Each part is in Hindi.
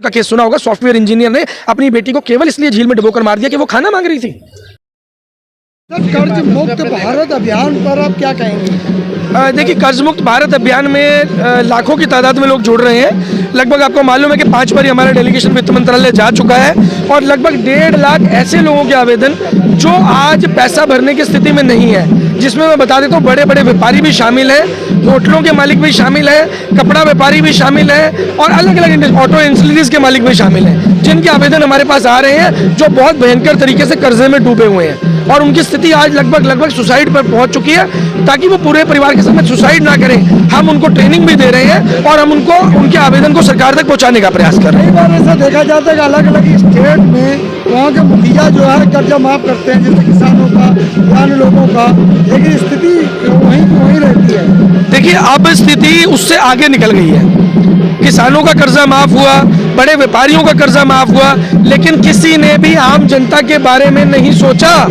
का केस सुना होगा, सॉफ्टवेयर इंजीनियर ने अपनी बेटी को केवल इसलिए झील में डुबोकर मार दिया कि वो खाना मांग रही थी। कर्ज मुक्त भारत अभियान पर आप क्या कहेंगे? देखिए, कर्ज मुक्त भारत अभियान में लाखों की तादाद में लोग जुड़ रहे हैं। लगभग आपको मालूम है कि 5 बार हमारा डेलीगेशन वित्त मंत्रालय जा चुका है और लगभग 1.5 लाख ऐसे लोगों के आवेदन जो आज पैसा भरने की स्थिति में नहीं है, जिसमें मैं बता देता हूँ बड़े बड़े व्यापारी भी शामिल हैं, होटलों के मालिक भी शामिल हैं, कपड़ा व्यापारी भी शामिल हैं और अलग अलग ऑटो इंडस्ट्रीज के मालिक भी शामिल हैं, जिनके आवेदन हमारे पास आ रहे हैं, जो बहुत भयंकर तरीके से कर्जे में डूबे हुए हैं और उनकी स्थिति आज लगभग सुसाइड पर पहुंच चुकी है। ताकि वो पूरे परिवार के साथ सुसाइड ना करें, हम उनको ट्रेनिंग भी दे रहे हैं और हम उनको उनके आवेदन को सरकार तक पहुंचाने का प्रयास कर रहे हैं। कई बार ऐसा देखा जाता है कि अलग अलग स्टेट में वहाँ के मुखिया जो है कर्जा माफ करते हैं, जैसे किसानों का या अन्य लोगों का, लेकिन स्थिति वहीं रहती है। देखिए, अब स्थिति उससे आगे निकल गई है। किसानों का कर्जा माफ हुआ, बड़े व्यापारियों का कर्जा माफ हुआ, लेकिन किसी ने भी आम जनता के बारे में नहीं सोचा।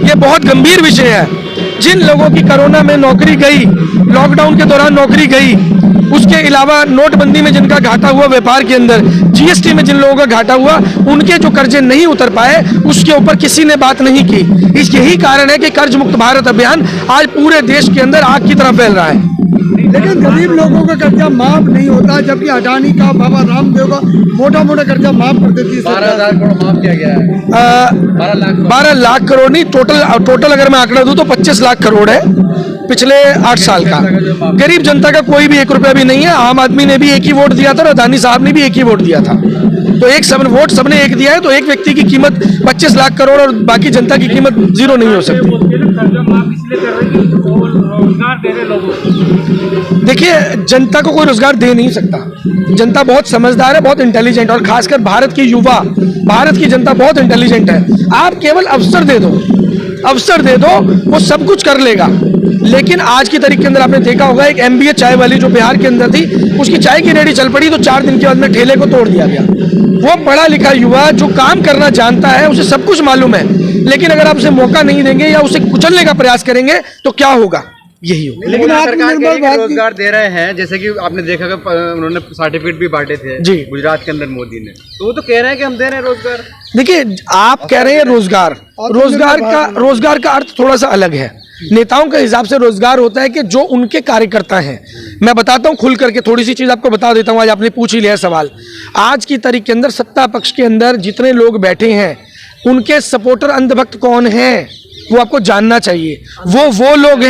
ये बहुत गंभीर विषय है। जिन लोगों की कोरोना में नौकरी गई, लॉकडाउन के दौरान नौकरी गई, उसके अलावा नोटबंदी में जिनका घाटा हुआ व्यापार के अंदर, जीएसटी में जिन लोगों का घाटा हुआ, उनके जो कर्जे नहीं उतर पाए उसके ऊपर किसी ने बात नहीं की। यही कारण है कि कर्ज मुक्त भारत अभियान आज पूरे देश के अंदर आग की तरह फैल रहा है। लेकिन गरीब लोगों का कर्जा माफ नहीं होता, जबकि अडानी का, बाबा रामदेव का मोटा मोटा कर्जा माफ कर देती है। 12,000 करोड़ माफ किया गया है। 12 लाख करोड़ नहीं, टोटल अगर मैं आंकड़ा दूं तो 25 लाख करोड़ है पिछले 8 साल का। गरीब जनता का कोई भी 1 रुपया भी नहीं है। आम आदमी ने भी एक ही वोट दिया था और अडानी साहब ने भी एक ही वोट दिया था, तो वोट सबने एक दिया है, तो एक व्यक्ति की कीमत 25 लाख करोड़ और बाकी जनता की कीमत 0 नहीं हो सकती। देखिए, जनता को कोई रोजगार दे नहीं सकता। जनता बहुत समझदार है, बहुत इंटेलिजेंट, और खासकर भारत की युवा, भारत की जनता बहुत इंटेलिजेंट है। आप केवल अवसर दे दो, वो सब कुछ कर लेगा। लेकिन आज की तारीख के अंदर आपने देखा होगा, एक MBA चाय वाली जो बिहार के अंदर थी, उसकी चाय की रेहड़ी चल पड़ी तो 4 दिन के बाद में ठेले को तोड़ दिया गया। वो पढ़ा लिखा युवा जो काम करना जानता है, उसे सब कुछ मालूम है, लेकिन अगर आप उसे मौका नहीं देंगे या उसे कुचलने का प्रयास करेंगे तो क्या होगा, यही होगा। लेकिन सरकार के रोजगार दे रहे हैं, जैसे कि आपने देखा कि उन्होंने सर्टिफिकेट भी बांटे थे जी गुजरात के अंदर मोदी ने, तो वो तो कह रहे हैं कि हम दे रहे हैं रोजगार। देखिए, आप कह रहे हैं रोजगार का अर्थ थोड़ा सा अलग है। नेताओं के हिसाब से रोजगार होता है कि जो उनके कार्यकर्ता हैं। मैं बताता हूं खुल करके, थोड़ी सी चीज आपको बता देता हूं। आज आपने पूछ ही लिया सवाल। आज की तारीख के अंदर सत्ता पक्ष के अंदर जितने लोग बैठे हैं, उनके सपोर्टर अंधभक्त कौन हैं, वो आपको जानना चाहिए। वो लोग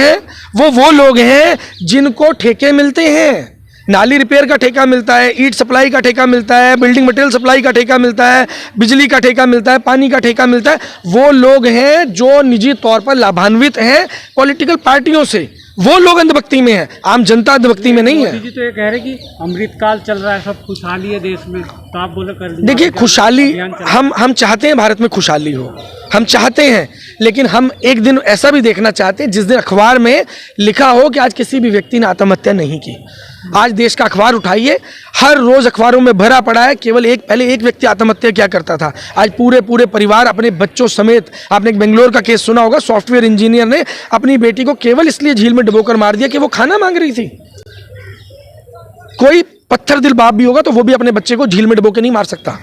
हैं जिनको ठेके मिलते हैं। नाली रिपेयर का ठेका मिलता है, ईंट सप्लाई का ठेका मिलता है, बिल्डिंग मटेरियल सप्लाई का ठेका मिलता है, बिजली का ठेका मिलता है, पानी का ठेका मिलता है। वो लोग हैं जो निजी तौर पर लाभान्वित हैं पॉलिटिकल पार्टियों से। वो लोग अंधभक्ति में हैं, आम जनता अंधभक्ति में नहीं है। मोदी जी तो ये कह रहे कि अमृतकाल चल रहा है, सब खुशहाली है देश में, तो आप बोले कर दीजिए। देखिए, खुशहाली हम चाहते हैं, भारत में खुशहाली हो, हम चाहते हैं, लेकिन हम एक दिन ऐसा भी देखना चाहते हैं जिस दिन अखबार में लिखा हो कि आज किसी भी व्यक्ति ने आत्महत्या नहीं की। आज देश का अखबार उठाइए, हर रोज अखबारों में भरा पड़ा है। पहले एक व्यक्ति आत्महत्या क्या करता था, आज पूरे परिवार अपने बच्चों समेत। आपने एक बेंगलोर का केस सुना होगा, सॉफ्टवेयर इंजीनियर ने अपनी बेटी को केवल इसलिए झील में डुबोकर मार दिया कि वो खाना मांग रही थी। कोई पत्थर दिल बाप भी होगा तो वो भी अपने बच्चे को झील में डुबो के नहीं मार सकता।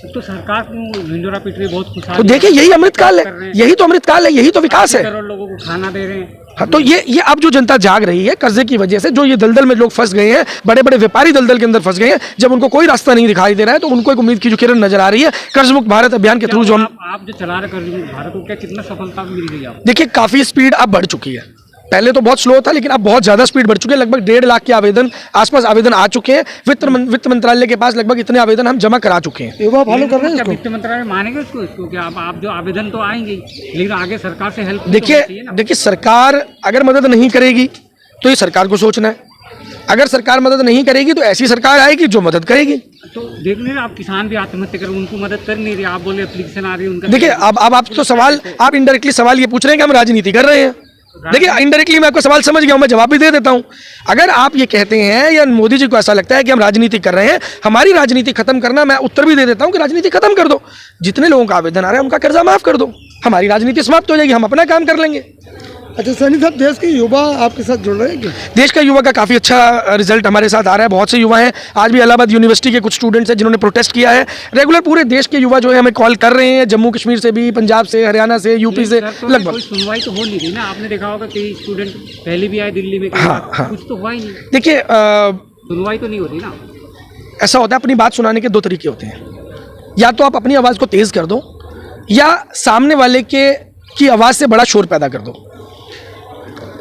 तो सरकार को झिंझोरा पीट रही, बहुत खुशहाली। तो देखिए, यही अमृतकाल है, यही तो अमृतकाल है, यही तो विकास है। करोड़ लोगों को खाना दे रहे हैं। हाँ, तो ये अब जो जनता जाग रही है कर्जे की वजह से, जो ये दलदल में लोग फंस गए हैं, बड़े बड़े व्यापारी दलदल के अंदर फंस गए हैं, जब उनको कोई रास्ता नहीं दिखाई दे रहा है तो उनको एक उम्मीद की जो किरण नजर आ रही है कर्ज मुक्त भारत अभियान के थ्रू। जो आप जो चला रहे कर्ज मुक्त भारत को, क्या कितना सफलता मिल रही है आपको? देखिए, काफी स्पीड अब बढ़ चुकी है। पहले तो बहुत स्लो था, लेकिन अब बहुत ज्यादा स्पीड बढ़ चुकी है। लगभग 1.5 लाख के आसपास आवेदन आ चुके हैं। वित्त मंत्रालय के पास लगभग इतने आवेदन हम जमा करा चुके हैं। युवा फॉलो कर रहे हैं। वित्त मंत्रालय मानेंगे उसको कि आप जो आवेदन तो आएंगे, लेकिन आगे सरकार से हेल्प। देखिए, सरकार अगर मदद नहीं करेगी तो ये सरकार को सोचना है। अगर सरकार मदद नहीं करेगी तो ऐसी सरकार आएगी जो मदद करेगी। तो देख नहीं रहे आप, किसान भी आत्महत्या कर, उनको मदद कर नहीं रही। आप बोले एप्लीकेशन आ रही है उनका। देखिए, अब आप तो सवाल, आप इनडायरेक्टली सवाल ये पूछ रहे हैं कि हम राजनीति कर रहे हैं। देखिए, इनडायरेक्टली मैं आपका सवाल समझ गया हूं, मैं जवाब भी दे देता हूं। अगर आप ये कहते हैं या मोदी जी को ऐसा लगता है कि हम राजनीति कर रहे हैं, हमारी राजनीति खत्म करना, मैं उत्तर भी दे देता हूं कि राजनीति खत्म कर दो। जितने लोगों का आवेदन आ रहा है उनका कर्जा माफ कर दो, हमारी राजनीति समाप्त हो जाएगी, हम अपना काम कर लेंगे। अच्छा सैनी साहब, देश के युवा आपके साथ जुड़ रहे हैं क्या? देश का युवा का काफ़ी अच्छा रिजल्ट हमारे साथ आ रहा है। बहुत से युवा हैं, आज भी इलाहाबाद यूनिवर्सिटी के कुछ स्टूडेंट्स हैं जिन्होंने प्रोटेस्ट किया है। रेगुलर पूरे देश के युवा जो है हमें कॉल कर रहे हैं, जम्मू कश्मीर से भी, पंजाब से, हरियाणा से, यूपी से, लगभग। कोई सुनवाई तो हो नहीं रही ना, आपने देखा होगा कई स्टूडेंट पहले भी आए दिल्ली में, हाँ। कुछ तो हुआ ही नहीं। देखिए सुनवाई तो नहीं होती ना। ऐसा होता है, अपनी बात सुनाने के दो तरीके होते हैं, या तो आप अपनी आवाज़ को तेज़ कर दो या सामने वाले की आवाज़ से बड़ा शोर पैदा कर दो।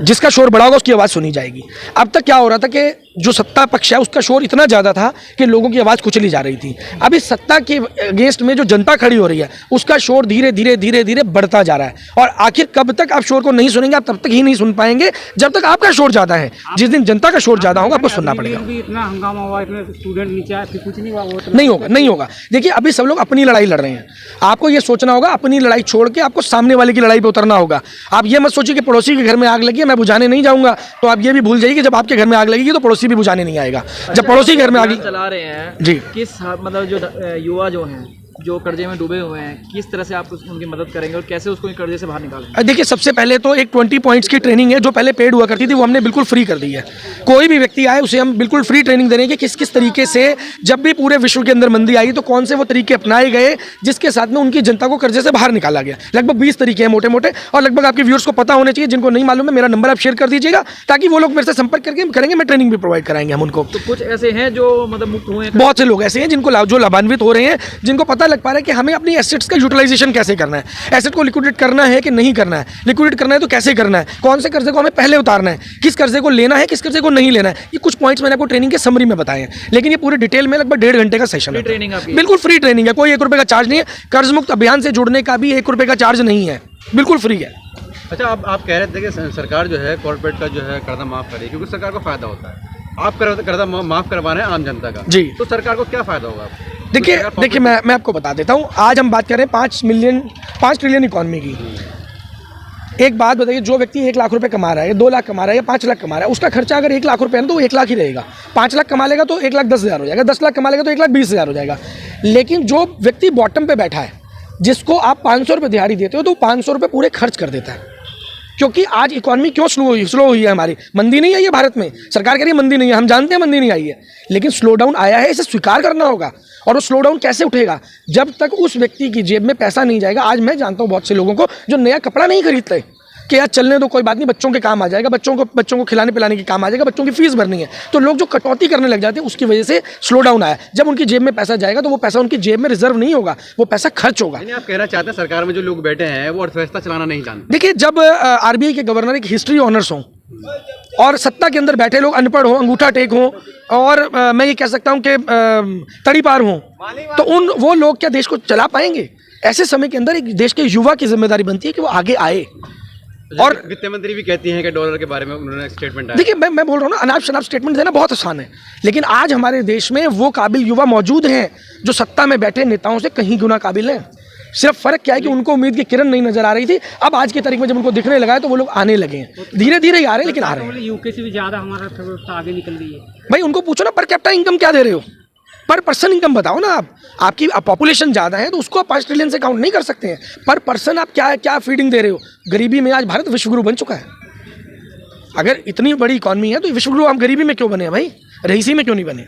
जिसका शोर बड़ा होगा उसकी आवाज़ सुनी जाएगी। अब तक क्या हो रहा था कि जो सत्ता पक्ष है उसका शोर इतना ज़्यादा था कि लोगों की आवाज़ कुचली जा रही थी। अब इस सत्ता के अगेंस्ट में जो जनता खड़ी हो रही है उसका शोर धीरे धीरे धीरे धीरे बढ़ता जा रहा है। और आखिर कब तक आप शोर को नहीं सुनेंगे, आप तब तक ही नहीं सुन पाएंगे जब तक आपका शोर ज़्यादा है। जिस दिन जनता का शोर ज़्यादा होगा आपको सुनना पड़ेगा। इतना हंगामा हुआ, इतने स्टूडेंट नीचे आए, फिर कुछ नहीं हुआ, नहीं होगा, नहीं होगा। देखिए अभी सब लोग अपनी लड़ाई लड़ रहे हैं, आपको ये सोचना होगा अपनी लड़ाई छोड़ के आपको सामने वाले की लड़ाई पे उतरना होगा। आप ये मत सोचिए कि पड़ोसी के घर में आग लगी है मैं बुझाने नहीं जाऊँगा, तो आप ये भी भूल जाइए कि जब आपके घर में आग लगेगी तो पड़ोसी भी बुझाने नहीं आएगा। जब पड़ोसी घर में आग चला रहे हैं जी, किस मतलब जो युवा जो हैं जो कर्जे में डूबे हुए हैं, किस तरह से आप उनकी मदद करेंगे और कैसे उसको कर्जे से बाहर निकालेंगे? देखिए सबसे पहले तो एक 20 पॉइंट्स की ट्रेनिंग है जो पहले पेड हुआ करती थी, वो हमने बिल्कुल फ्री कर दी है। कोई भी व्यक्ति आए उसे हम बिल्कुल फ्री ट्रेनिंग दे रहे हैं कि किस किस तरीके से जब भी पूरे विश्व के अंदर मंदी आई तो कौन से वो तरीके अपनाए गए जिसके साथ में उनकी जनता को कर्जे से बाहर निकाला गया। लगभग 20 तरीके हैं मोटे मोटे, और लगभग आपके व्यूअर्स को पता होने चाहिए। जिनको नहीं मालूम है मेरा नंबर आप शेयर कर दीजिएगा ताकि वो लोग मेरे से संपर्क करके करेंगे, मैं ट्रेनिंग भी प्रोवाइड कराएंगे हम उनको। तो कुछ ऐसे हैं जो मतलब मुक्त हुए हैं? बहुत से लोग ऐसे हैं जिनको जो लाभान्वित हो रहे हैं, जिनको पता लग पा रहा है कि हमें अपनी एसेट्स का यूटिलाइजेशन कैसे करना है, एसेट को लिक्विडेट करना है कि नहीं करना है, लिक्विडेट करना है तो कैसे करना है, कौन से कर्जे को हमें पहले उतारना है, किस कर्जे को लेना है, किस कर्जे को नहीं लेना है। ये कुछ पॉइंट्स मैंने आपको ट्रेनिंग के समरी में बताए हैं, लेकिन ये पूरे डिटेल में लगभग 1.5 घंटे का सेशन है। ट्रेनिंग आपकी बिल्कुल फ्री ट्रेनिंग है, कोई 1 रुपये का चार्ज नहीं है। कर्ज मुक्त अभियान से जुड़ने का भी 1 रुपये का चार्ज नहीं है, बिल्कुल फ्री है। अच्छा, आप कह रहे थे कि सरकार जो है कॉर्पोरेट का जो है कर्जा माफ करे क्योंकि सरकार को फायदा होता है। आप कर्जा माफ करवा रहे हैं आम जनता का जी, तो सरकार को क्या फायदा होगा? देखिए मैं आपको बता देता हूँ। आज हम बात कर रहे हैं 5 ट्रिलियन इकॉनमी की। एक बात बताइए, जो व्यक्ति 1 लाख रुपए कमा रहा है, 2 लाख कमा रहा है या 5 लाख कमा रहा है, उसका खर्चा अगर 1 लाख रुपए है तो वो 1 लाख ही रहेगा। 5 लाख कमा लेगा तो 1,10,000 हो जाएगा, 10 लाख कमा लेगा तो 1,20,000 हो जाएगा। लेकिन जो व्यक्ति बॉटम पे बैठा है, जिसको आप 500 रुपये दिहाड़ी देते हो तो 500 रुपये पूरे खर्च कर देता है। क्योंकि आज इकॉनमी क्यों स्लो हुई है हमारी? मंदी नहीं आई है भारत में, सरकार कह रही है मंदी नहीं है, हम जानते हैं मंदी नहीं आई है, लेकिन स्लो डाउन आया है, इसे स्वीकार करना होगा। और वो स्लो डाउन कैसे उठेगा? जब तक उस व्यक्ति की जेब में पैसा नहीं जाएगा। आज मैं जानता हूँ बहुत से लोगों को जो नया कपड़ा नहीं खरीदते कि यार चलने दो, कोई बात नहीं, बच्चों के काम आ जाएगा, बच्चों को खिलाने पिलाने के काम आ जाएगा, बच्चों की फीस भरनी है, तो लोग जो कटौती करने लग जाते हैं उसकी वजह से स्लो डाउन आया। जब उनकी जेब में पैसा जाएगा तो वो पैसा उनकी जेब में रिजर्व नहीं होगा, वो पैसा खर्च होगा। आप कहना चाहते हैं सरकार में जो लोग बैठे हैं वो अर्थव्यवस्था चलाना नहीं जानते? देखिए, जब आरबीआई के गवर्नर एक हिस्ट्री ऑनर्स हों और सत्ता के अंदर बैठे लोग अनपढ़ हों, अंगूठा टेक हों, और मैं ये कह सकता हूँ कि तड़ी पार हों, तो वो लोग क्या देश को चला पाएंगे? ऐसे समय के अंदर एक देश के युवा की जिम्मेदारी बनती है कि वो आगे आए। और वित्त मंत्री भी कहती हैं कि डॉलर के बारे में उन्होंने स्टेटमेंट दिया। देखिए, मैं बोल रहा हूँ ना, अनाप शनाप स्टेटमेंट देना बहुत आसान है, लेकिन आज हमारे देश में वो काबिल युवा मौजूद हैं जो सत्ता में बैठे नेताओं से कहीं गुना काबिल हैं। सिर्फ फर्क क्या है कि उनको उम्मीद की किरण नहीं नजर आ रही थी, अब आज की तारीख में जब उनको दिखने लगा है तो वो लोग आने लगे हैं, धीरे धीरे ही आ रहे हैं, लेकिन आ रहे हैं। यूके से भी ज़्यादा हमारा अर्थव्यवस्था आगे निकल रही है। भाई उनको पूछो ना, पर कैपिटा इनकम क्या दे रहे हो, पर पर्सन इनकम बताओ ना। आप आपकी पॉपुलेशन ज़्यादा है तो उसको आप 5 ट्रिलियन से काउंट नहीं कर सकते हैं। पर पर्सन आप क्या फीडिंग दे रहे हो? गरीबी में आज भारत विश्वगुरु बन चुका है। अगर इतनी बड़ी इकॉनमी है तो विश्वगुरु हम गरीबी में क्यों बने हैं भाई? रईसी में क्यों नहीं बने?